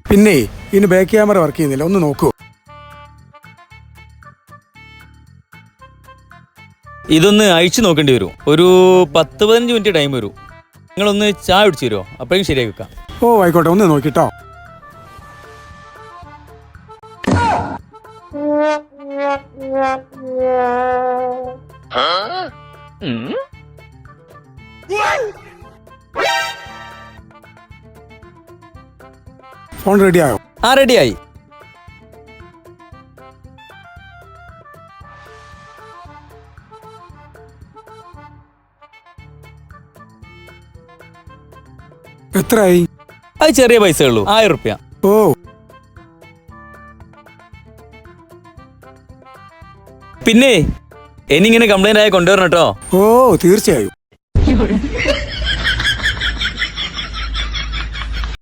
പിന്നെ ഇനി back camera work ചെയ്യുന്നില്ല, ഒന്ന് നോക്കൂ. ഇതൊന്ന് അഴിച്ചു നോക്കേണ്ടി വരും. ഒരു 10-15 മിനിറ്റ് ടൈം വരും. നിങ്ങളൊന്ന് ചായ കുടിച്ചു തരുമോ? അപ്പോഴും ശരിയാക്കി വെക്കാം. ഓ ആയിക്കോട്ടെ, ഒന്ന് നോക്കിട്ടോ. ഫോൺ റെഡിയായോ? ആ റെഡിയായി. എത്രയായി? അത് ചെറിയ പൈസ ഉള്ളൂ, 1000 റുപ്യ. ഓ പിന്നെ ഇനി ഇങ്ങനെ കംപ്ലൈന്റ് ആയി കൊണ്ടുവരണം കേട്ടോ. ഓ തീർച്ചയായും.